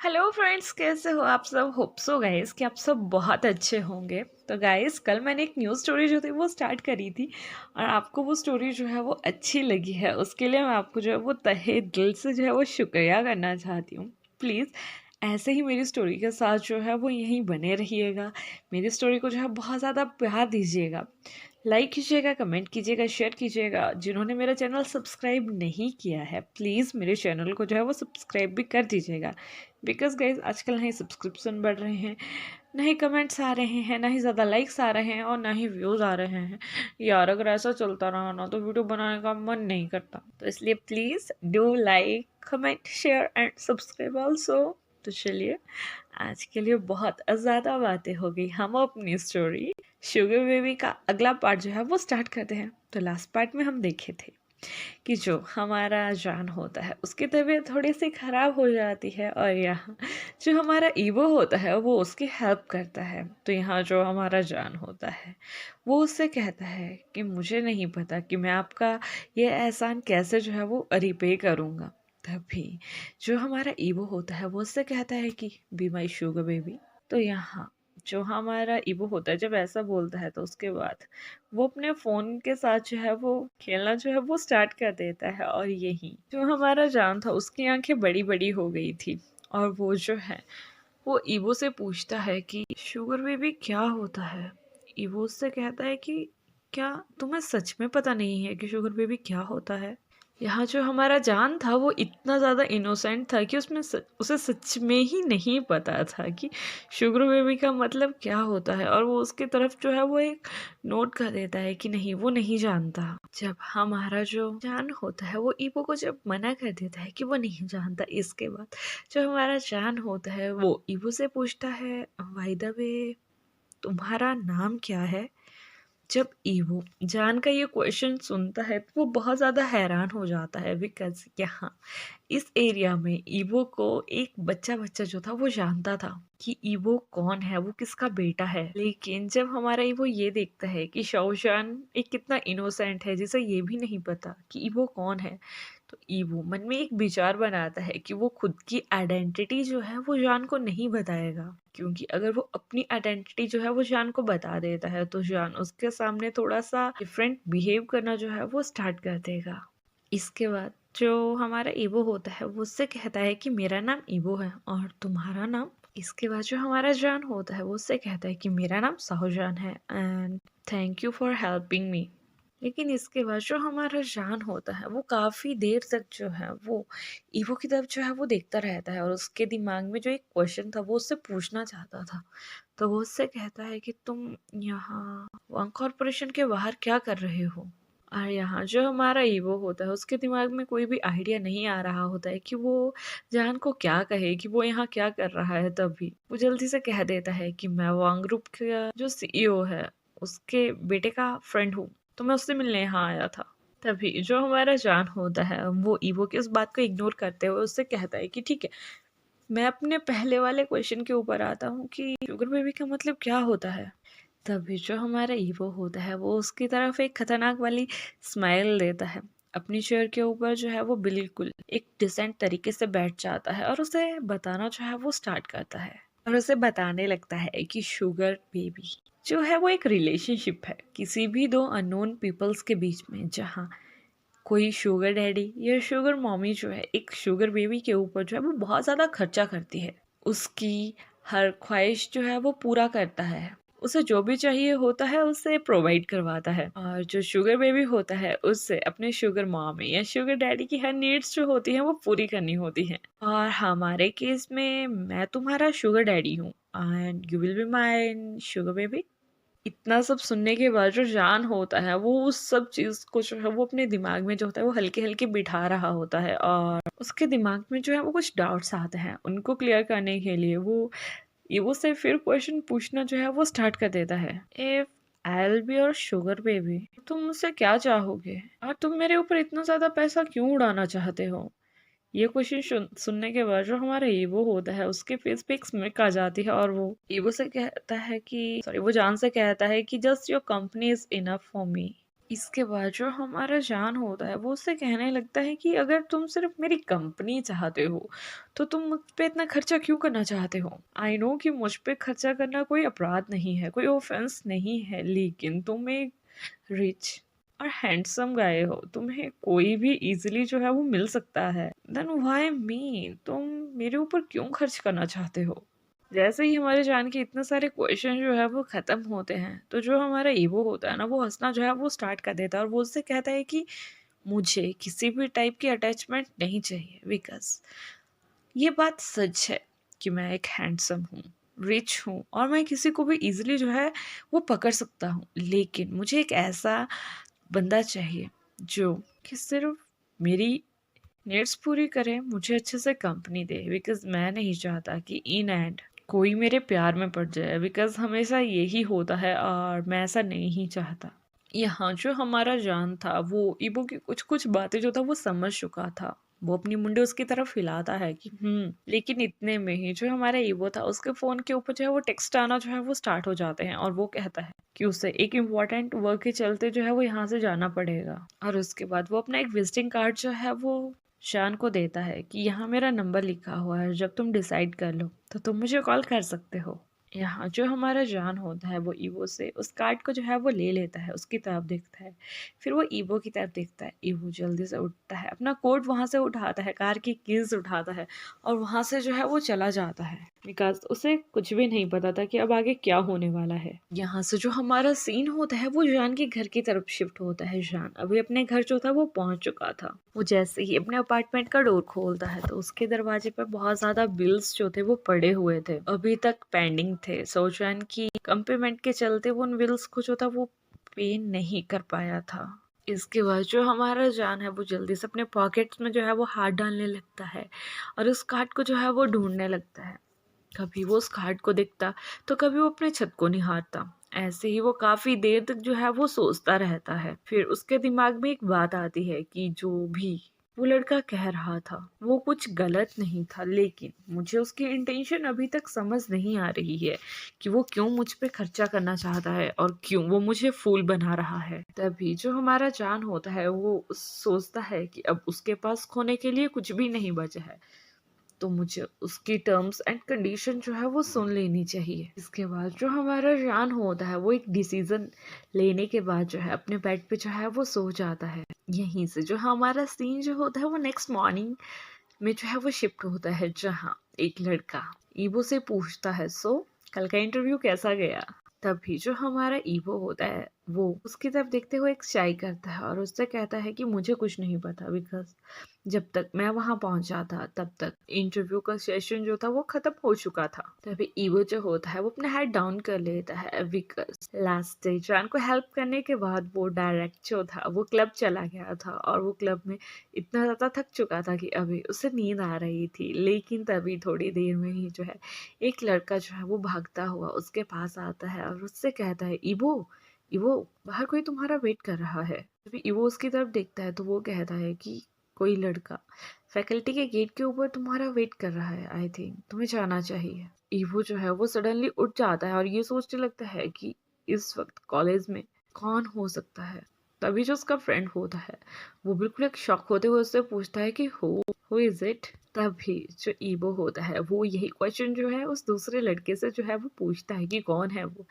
Hello friends, कैसे हो आप सब। होप सो गाइस कि आप सब बहुत अच्छे होंगे। तो गाइस, कल मैंने एक न्यू स्टोरी जो थी वो स्टार्ट करी थी और आपको वो स्टोरी जो है वो अच्छी लगी है, उसके लिए मैं आपको जो है वो तहे दिल से जो है वो शुक्रिया करना चाहती हूँ। प्लीज़ ऐसे ही मेरी स्टोरी के साथ जो है वो यहीं बने रहिएगा। मेरी स्टोरी को जो है बहुत ज़्यादा प्यार दीजिएगा, लाइक कीजिएगा, कमेंट कीजिएगा, शेयर कीजिएगा। जिन्होंने मेरा चैनल सब्सक्राइब नहीं किया है, प्लीज़ मेरे चैनल को जो है वो सब्सक्राइब भी कर दीजिएगा। बिकॉज गाइज आजकल ना ही सब्सक्रिप्शन बढ़ रहे हैं, ना ही कमेंट्स आ रहे हैं, ना ही ज़्यादा लाइक्स आ रहे हैं और ना ही व्यूज़ आ रहे हैं। यार अगर ऐसा चलता रहा ना तो वीडियो बनाने का मन नहीं करता। तो इसलिए please do like, comment, share and subscribe also. तो चलिए, आज के लिए बहुत ज़्यादा बातें हो गई। हम अपनी स्टोरी शुगर बेबी का अगला पार्ट जो है वो स्टार्ट करते हैं। तो लास्ट पार्ट में हम देखे थे कि जो हमारा जान होता है उसकी तबीयत थोड़ी सी ख़राब हो जाती है और यहाँ जो हमारा ईवो होता है वो उसकी हेल्प करता है। तो यहाँ जो हमारा जान होता है वो उससे कहता है कि मुझे नहीं पता कि मैं आपका ये एहसान कैसे जो है वो रिपे करूँगा। तभी जो हमारा ईवो होता है वो उससे कहता है कि बी माई शुगर बेबी। तो यहाँ जो हमारा ईवो होता है जब ऐसा बोलता है तो उसके बाद वो अपने फ़ोन के साथ जो है वो खेलना जो है वो स्टार्ट कर देता है। और यही जो हमारा जान था उसकी आंखें बड़ी बड़ी हो गई थी और वो जो है वो ईवो से पूछता है कि शुगर बेबी क्या होता है। ईवो उससे कहता है कि क्या तुम्हें सच में पता नहीं है कि शुगर बेबी क्या होता है। यहाँ जो हमारा जान था वो इतना ज़्यादा इनोसेंट था कि उसे सच में ही नहीं पता था कि शुगर बेबी का मतलब क्या होता है। और वो उसकी तरफ जो है वो एक नोट कर देता है कि नहीं, वो नहीं जानता। जब हमारा जो जान होता है वो ईवो को जब मना कर देता है कि वो नहीं जानता, इसके बाद जो हमारा जान होता है वो ईवो से पूछता है, बाय द वे तुम्हारा नाम क्या है। जब ईवो जान का ये क्वेश्चन सुनता है तो वो बहुत ज़्यादा हैरान हो जाता है। बिकॉज यहाँ इस एरिया में ईवो को एक बच्चा बच्चा जो था वो जानता था कि ईवो कौन है, वो किसका बेटा है। लेकिन जब हमारा ईवो ये देखता है कि शाओशान एक कितना इनोसेंट है जिसे ये भी नहीं पता कि ईवो कौन है, तो ईवो मन में एक विचार बनाता है कि वो खुद की आइडेंटिटी जो है वो जान को नहीं बताएगा। क्योंकि अगर वो अपनी आइडेंटिटी जो है वो जान को बता देता है तो जान उसके सामने थोड़ा सा डिफरेंट बिहेव करना जो है वो स्टार्ट कर देगा। इसके बाद जो हमारा ईवो होता है वो उससे कहता है कि मेरा नाम ईवो है और तुम्हारा नाम। इसके बाद जो हमारा जान होता है वो उससे कहता है कि मेरा नाम साहुजान है and thank you for helping me. लेकिन इसके बाद जो हमारा जान होता है वो काफ़ी देर तक जो है वो ईवो की तरफ जो है वो देखता रहता है और उसके दिमाग में जो एक क्वेश्चन था वो उससे पूछना चाहता था। तो वो उससे कहता है कि तुम यहाँ वन कॉरपोरेशन के बाहर क्या कर रहे हो। और यहाँ जो हमारा ईवो होता है उसके दिमाग में कोई भी आइडिया नहीं आ रहा होता है कि वो जान को क्या कहे कि वो यहाँ क्या कर रहा है। तभी वो जल्दी से कह देता है कि मैं वांग ग्रुप का जो सीईओ है उसके बेटे का फ्रेंड हूँ, तो मैं उससे मिलने यहाँ आया था। तभी जो हमारा जान होता है वो ईवो की उस बात को इग्नोर करते हुए उससे कहता है कि ठीक है, मैं अपने पहले वाले क्वेश्चन के ऊपर आता हूँ कि शुगर बेबी का मतलब क्या होता है। तभी जो हमारा ईवो होता है वो उसकी तरफ एक खतरनाक वाली स्माइल देता है। अपनी चेयर के ऊपर जो है वो बिल्कुल एक डिसेंट तरीके से बैठ जाता है और उसे बताना जो है वो स्टार्ट करता है। और उसे बताने लगता है कि शुगर बेबी जो है वो एक रिलेशनशिप है किसी भी दो अननोन पीपल्स के बीच में, जहाँ कोई शुगर डैडी या शुगर मॉमी जो है एक शुगर बेबी के ऊपर जो है वो बहुत ज़्यादा खर्चा करती है, उसकी हर ख्वाहिश जो है वो पूरा करता है, उसे जो भी चाहिए होता है उसे प्रोवाइड करवाता है। और जो शुगर बेबी होता है उससे अपने शुगर मॉमी या शुगर डैडी की हर नीड्स जो होती हैं वो पूरी करनी होती हैं। और हमारे केस में मैं तुम्हारा शुगर डैडी हूँ and you will be my sugar baby. इतना सब सुनने के बाद जो जान होता है वो उस सब चीज़ को जो है वो अपने दिमाग में जो होता है वो हल्के हल्के बिठा रहा होता है और उसके दिमाग में जो है वो कुछ डाउट्स आते हैं। उनको क्लियर करने के लिए वो ईवो से फिर क्वेश्चन पूछना जो है वो स्टार्ट कर देता है। If I will be your sugar baby, तुम मुझसे क्या चाहोगे और तुम मेरे ऊपर इतना ज़्यादा पैसा क्यों उड़ाना चाहते हो। ये क्वेश्चन सुनने के बाद जो हमारा ईवो होता है उसके फेस पे एक स्मिक आ जाती है और वो ईवो से कहता है कि सॉरी वो जान से कहता है कि just your company is enough for me. इसके बाद जो हमारा जान होता है वो उससे कहने लगता है कि अगर तुम सिर्फ मेरी कंपनी चाहते हो तो तुम मुझ पे इतना खर्चा क्यों करना चाहते हो। आई नो कि मुझ पे खर्चा करना कोई अपराध नहीं है, कोई ऑफेंस नहीं है, लेकिन तुम एक रिच और हैंडसम गाय हो, तुम्हें कोई भी इजीली जो है वो मिल सकता है। देन व्हाई मी, तुम मेरे ऊपर क्यों खर्च करना चाहते हो। जैसे ही हमारे जान के इतने सारे क्वेश्चन जो है वो खत्म होते हैं तो जो हमारा ईगो होता है ना वो हंसना जो है वो स्टार्ट कर देता है और वो उससे कहता है कि मुझे किसी भी टाइप की अटैचमेंट नहीं चाहिए, बिकॉज ये बात सच है कि मैं एक हैंडसम हूँ, रिच हूँ और मैं किसी को भी इजीली जो है वो पकड़ सकता हूँ, लेकिन मुझे एक ऐसा बंदा चाहिए जो कि सिर्फ मेरी नीड्स पूरी करे, मुझे अच्छे से कंपनी दे, बिकॉज मैं नहीं चाहता कि इन एंड कोई मेरे प्यार में पड़ जाए, बिकॉज हमेशा यही होता है और मैं ऐसा नहीं चाहता। यहाँ जो हमारा जान था वो ईबो की कुछ कुछ बातें जो था वो समझ चुका था। वो अपनी मुंडी उसकी तरफ हिलाता है कि लेकिन इतने में ही जो हमारा ईबो था उसके फोन के ऊपर जो है वो टेक्स्ट आना जो है वो स्टार्ट हो जाते हैं और वो कहता है कि उसे एक इम्पोर्टेंट वर्क के चलते जो है वो यहाँ से जाना पड़ेगा। और उसके बाद वो अपना एक विजिटिंग कार्ड जो है वो शान को देता है कि यहाँ मेरा नंबर लिखा हुआ है, जब तुम डिसाइड कर लो तो तुम मुझे कॉल कर सकते हो। यहाँ जो हमारा जान होता है वो ईवो से उस कार्ड को जो है वो ले लेता है, उसकी तरफ देखता है, फिर वो ईवो की तरफ देखता है। ईवो जल्दी से उठता है, अपना कोट वहां से उठाता है, कार की कीज उठाता है और वहां से जो है वो चला जाता है, बिकॉज उसे कुछ भी नहीं पता था कि अब आगे क्या होने वाला है। यहाँ से जो हमारा सीन होता है वो जान के घर की तरफ शिफ्ट होता है। जान अभी अपने घर जो था वो पहुंच चुका था। वो जैसे ही अपने अपार्टमेंट का डोर खोलता है तो उसके दरवाजे पर बहुत ज्यादा बिल्स जो थे वो पड़े हुए थे, अभी तक पेंडिंग थे। सो जान की कंप्लीमेंट के चलते वो उन बिल्स को जो था वो पे नहीं कर पाया था। इसके बाद जो हमारा जान है वो जल्दी से अपने पॉकेट्स में जो है वो हाथ डालने लगता है और उस कार्ड को जो है वो ढूंढने लगता है। कभी वो उस कार्ड को दिखता तो कभी वो अपने छत को निहारता। ऐसे ही वो काफी देर तक जो है वो सोचता रहता है। फिर उसके दिमाग में एक बात आती है कि जो भी वो लड़का कह रहा था वो कुछ गलत नहीं था, लेकिन मुझे उसकी इंटेंशन अभी तक समझ नहीं आ रही है कि वो क्यों मुझ पे खर्चा करना चाहता है और क्यों वो मुझे फूल बना रहा है। तभी जो हमारा जान होता है वो सोचता है कि अब उसके पास खोने के लिए कुछ भी नहीं बचा है, तो मुझे उसकी टर्म्स एंड कंडीशन जो है वो सुन लेनी चाहिए। इसके बाद जो हमारा जान होता है वो एक डिसीजन लेने के बाद जो है अपने बेड पे जो है वो सो जाता है। यहीं से जो हमारा सीन जो होता है वो नेक्स्ट मॉर्निंग में जो है वो शिफ्ट होता है, जहाँ एक लड़का ईबो से पूछता है, सो कल का इंटरव्यू कैसा गया। तभी जो हमारा ईवो होता है वो उसकी तरफ देखते हुए एक चाय करता है और उससे कहता है कि मुझे कुछ नहीं पता, बिकॉज जब तक मैं वहां पहुंचा था तब तक इंटरव्यू का सेशन जो था वो खत्म हो चुका था। तभी ईवो जो होता है वो अपना हेड डाउन कर लेता है, बिकॉज लास्ट डे जान को हेल्प करने के बाद वो डायरेक्ट जो था वो क्लब चला गया था और वो क्लब में इतना ज्यादा थक चुका था कि अभी उसे नींद आ रही थी। लेकिन तभी थोड़ी देर में ही जो है एक लड़का जो है वो भागता हुआ उसके पास आता है और उससे कहता है, इवो इवो बाहर कोई तुम्हारा वेट कर रहा है। तभी इवो उसकी तरफ देखता है तो वो कहता है कि कोई लड़का फैकल्टी के गेट के ऊपर तुम्हारा वेट कर रहा है, आई थिंक तुम्हें जाना चाहिए। इवो जो है वो सडनली उठ जाता है और ये सोचने लगता है कि इस वक्त कॉलेज में कौन हो सकता है। तभी जो उसका फ्रेंड होता है वो बिल्कुल एक शॉक होते हुए उससे पूछता है कि हु इज इट। तभी जो ईबो होता है वो यही क्वेश्चन जो है उस दूसरे लड़के से जो है वो पूछता है कि कौन है वो।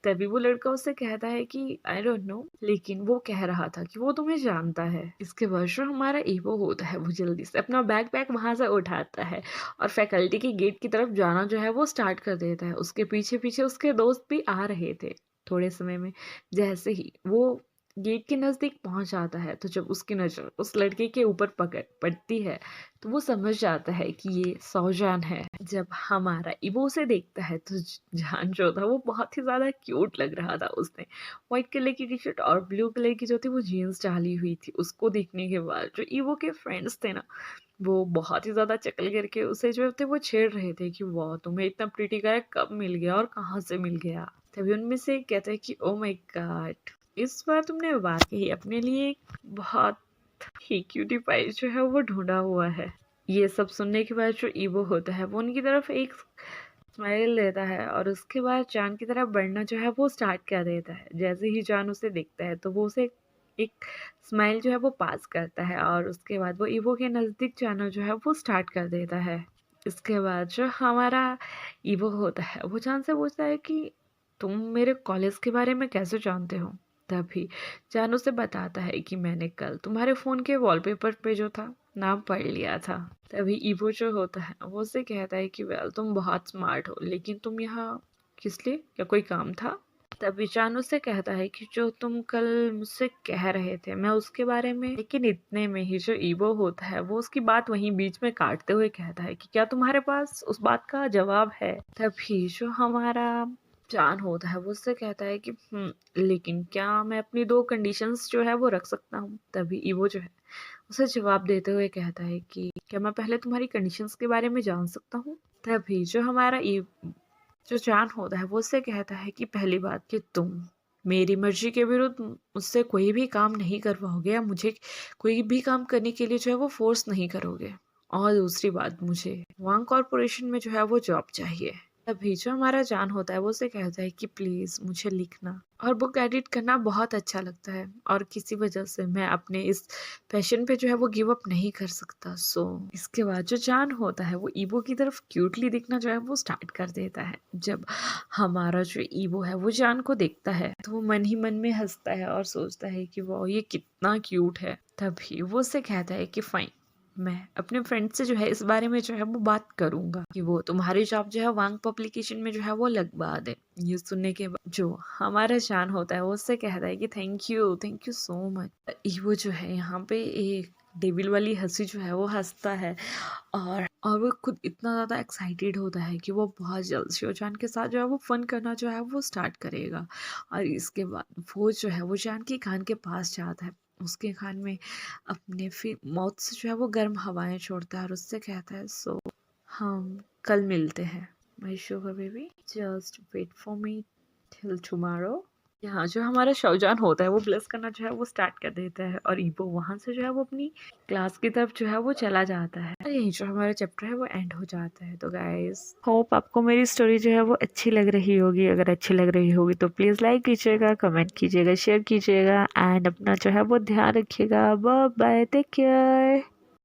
तभी वो लड़का उससे कहता है कि आई डोंट नो, लेकिन वो कह रहा था कि वो तुम्हें जानता है। इसके बाद जो हमारा ईवो होता है वो जल्दी से अपना बैग पैक वहां से उठाता है और फैकल्टी के गेट की तरफ जाना जो है वो स्टार्ट कर देता है। उसके पीछे पीछे उसके दोस्त भी आ रहे थे। थोड़े समय में जैसे ही वो गेट के नजदीक पहुंच जाता है तो जब उसकी नजर उस लड़के के ऊपर पकड़ पड़ती है तो वो समझ जाता है कि ये सौजान है। जब हमारा इबो उसे देखता है तो जान जो था वो बहुत ही ज्यादा क्यूट लग रहा था। उसने व्हाइट कलर की टी शर्ट और ब्लू कलर की जो थी वो जीन्स डाली हुई थी। उसको देखने के बाद जो इवो के फ्रेंड्स थे ना वो बहुत ही ज्यादा चकल करके उसे जो थे वो छेड़ रहे थे कि वाह तुम्हें इतना प्रिटी गाय कब मिल गया और कहाँ से मिल गया। तभी उनमें से एक कहता है कि ओ माय गॉड, इस बार तुमने वाकई अपने लिए एक बहुत ही क्यूटी पाई जो है वो ढूंढा हुआ है। ये सब सुनने के बाद जो ईवो होता है वो उनकी तरफ एक स्माइल देता है और उसके बाद जान की तरफ बढ़ना जो है वो स्टार्ट कर देता है। जैसे ही जान उसे देखता है तो वो उसे एक स्माइल जो है वो पास करता है और उसके बाद वो ईवो के नज़दीक जाना जो है वो स्टार्ट कर देता है। इसके बाद जो हमारा ईवो होता है वो जान से पूछता है कि तुम मेरे कॉलेज के बारे में कैसे जानते हो? तभी जान उसे बताता है कि मैंने कल तुम्हारे फ़ोन के वॉलपेपर पे जो था नाम पढ़ लिया था। तभी ईवो जो होता है वो उसे कहता है कि वेल तुम बहुत स्मार्ट हो, लेकिन तुम यहाँ किस लिए? क्या कोई काम था? तभी चान उससे कहता है कि जो तुम कल मुझसे कह रहे थे मैं उसके बारे में, लेकिन इतने में ही जो ईवो होता है वो उसकी बात वहीं बीच में काटते हुए कहता है कि क्या तुम्हारे पास उस बात का जवाब है? तभी जो हमारा चान होता है वो उससे कहता है कि लेकिन क्या मैं अपनी 2 कंडीशंस जो है वो रख सकता हूँ? तभी ईवो जो है उसे जवाब देते हुए कहता है कि क्या मैं पहले तुम्हारी कंडीशंस के बारे में जान सकता हूँ? तभी जो हमारा जो चान होता है वो उससे कहता है कि पहली बात कि तुम मेरी मर्जी के विरुद्ध मुझसे कोई भी काम नहीं करवाओगे या मुझे कोई भी काम करने के लिए जो है वो फोर्स नहीं करोगे। और दूसरी बात, मुझे वांग कॉरपोरेशन में जो है वो जॉब चाहिए। तभी जो हमारा जान होता है वो उसे कहता है कि प्लीज़ मुझे लिखना और बुक एडिट करना बहुत अच्छा लगता है और किसी वजह से मैं अपने इस पैशन पे जो है वो गिव अप नहीं कर सकता। इसके बाद जो जान होता है वो ईवो की तरफ क्यूटली दिखना जो है वो स्टार्ट कर देता है। जब हमारा जो ईवो है वो जान को देखता है तो वो मन ही मन में हंसता है और सोचता है कि वाह ये कितना क्यूट है। तभी वो उसे कहता है कि फाइन, मैं अपने फ्रेंड से जो है इस बारे में जो है वो बात करूंगा कि वो तुम्हारी जॉब जो है वांग पब्लिकेशन में जो है वो लगवा दे। ये सुनने के बाद जो हमारा जान होता है वो उससे कहता है कि थैंक यू सो मच। वो जो है यहाँ पे एक डेविल वाली हंसी जो है वो हंसता है और वो खुद इतना ज़्यादा एक्साइटेड होता है कि वो बहुत जल्द शिवजान के साथ जो है वो फन करना जो है वो स्टार्ट करेगा। और इसके बाद वो जो है वो जान के कान के पास जाता है, उसके कान में अपने फिर माउथ से जो है वो गर्म हवाएं छोड़ता है और उससे कहता है सो हम कल मिलते हैं my sugar baby, just wait for me till tomorrow. यहाँ जो हमारा शाहजहान होता है वो ब्लेस करना जो है वो स्टार्ट कर देता है और ईबो वहाँ से जो है वो अपनी क्लास की तरफ जो है वो चला जाता है। और यही जो हमारा चैप्टर है वो एंड हो जाता है। तो गाइस होप आपको मेरी स्टोरी जो है वो अच्छी लग रही होगी। अगर अच्छी लग रही होगी तो प्लीज़ लाइक कीजिएगा, कमेंट कीजिएगा, शेयर कीजिएगा एंड अपना जो है वो ध्यान रखिएगा। Bye bye, take care.